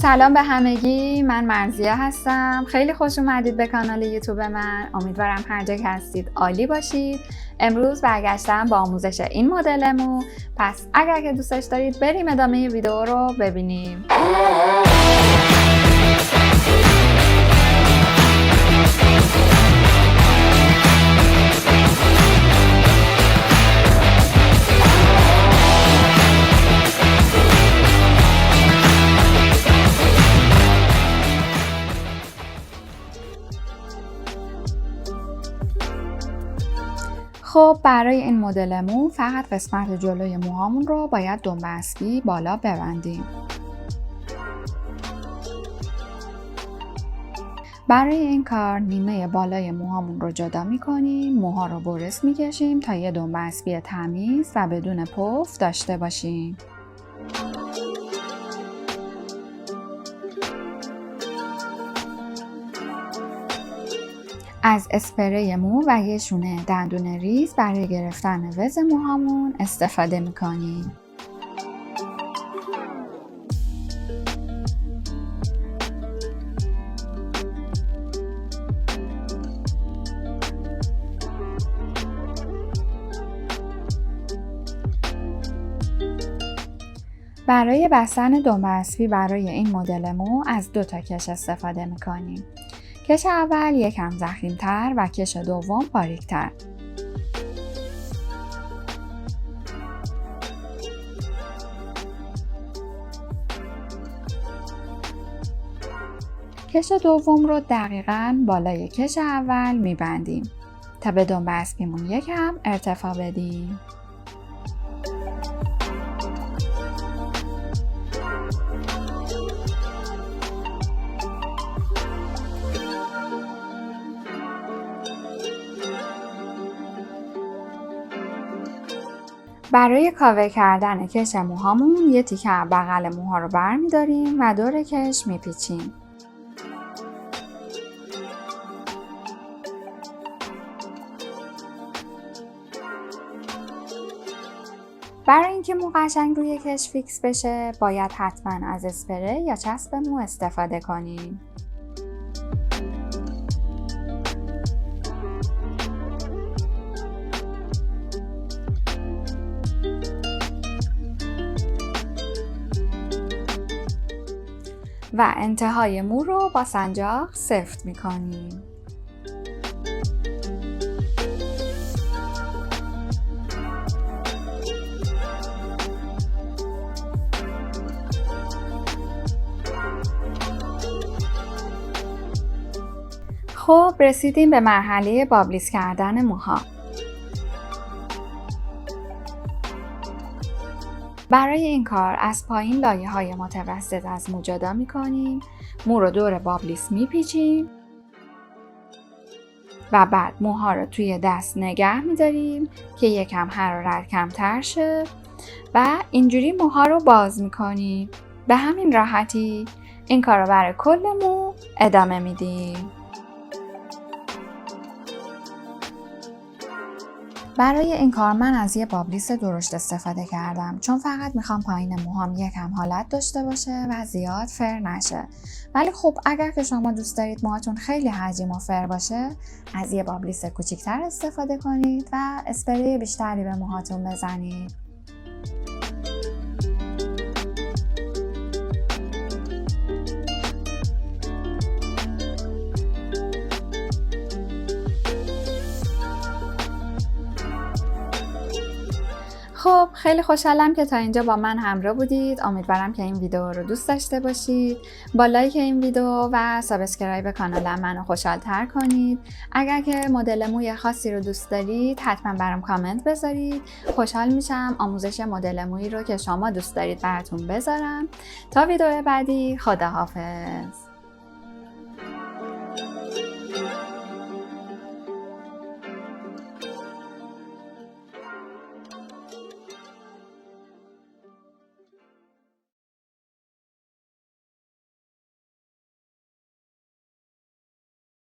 سلام به همگی، من مرزیه هستم. خیلی خوش اومدید به کانال یوتیوب من. امیدوارم هر جا که هستید عالی باشید. امروز برگشتم با آموزش این مدل مو. پس اگر که دوستش دارید بریم ادامه ویدیو رو ببینیم. خب برای این مدل مو فقط قسمت جلوی موهامون رو باید دنبه اسبی بالا ببندیم. برای این کار نیمه بالای موهامون رو جدا می‌کنیم، موها رو برس می‌کشیم تا یه دنبه اسبی تمیز و بدون پف داشته باشیم. از اسپری مو و یه شونه دندون ریز برای گرفتن وز موهامون استفاده میکنیم. برای بستن دنبه اسبی برای این مدل مو از 2 تا کش استفاده میکنیم. کش اول یکم ضخیم‌تر و کش دوم باریک‌تر. کش دوم رو دقیقاً بالای کش اول میبندیم تا به دنبه اسبیمون یکم ارتفاع بدیم. برای کاور کردن کش موهامون یه تیکه بغل موها رو برمیداریم و دور کش میپیچیم. برای اینکه مو قشنگ روی کش فیکس بشه باید حتما از اسپری یا چسب مو استفاده کنیم. و انتهای مو رو با سنجاق سفت می‌کنیم. خب رسیدیم به مرحله بابلیس کردن موها. برای این کار از پایین لایه‌های متوسط از مو جدا می‌کنیم، مو رو دور بابلیس می‌پیچیم و بعد موها رو توی دست نگه می‌داریم که یکم حرارت کمتر شه و اینجوری موها رو باز می‌کنیم. به همین راحتی این کار رو برای کل مو ادامه میدیم. برای این کار من از یه بابلیس درشت استفاده کردم چون فقط میخوام پایین موهام یکم حالت داشته باشه و زیاد فر نشه. ولی خب اگر که شما دوست دارید موهاتون خیلی حجیم و فر باشه از یه بابلیس کوچیک‌تر استفاده کنید و اسپری بیشتری به موهاتون بزنید. خب خیلی خوشحالم که تا اینجا با من همراه بودید. امیدوارم که این ویدیو رو دوست داشته باشید. با لایک این ویدیو و سابسکرایب کانالم منو خوشحال‌تر کنید. اگر که مدل موی خاصی رو دوست دارید حتما برام کامنت بذارید. خوشحال میشم آموزش مدل مویی رو که شما دوست دارید براتون بذارم. تا ویدیو بعدی خداحافظ.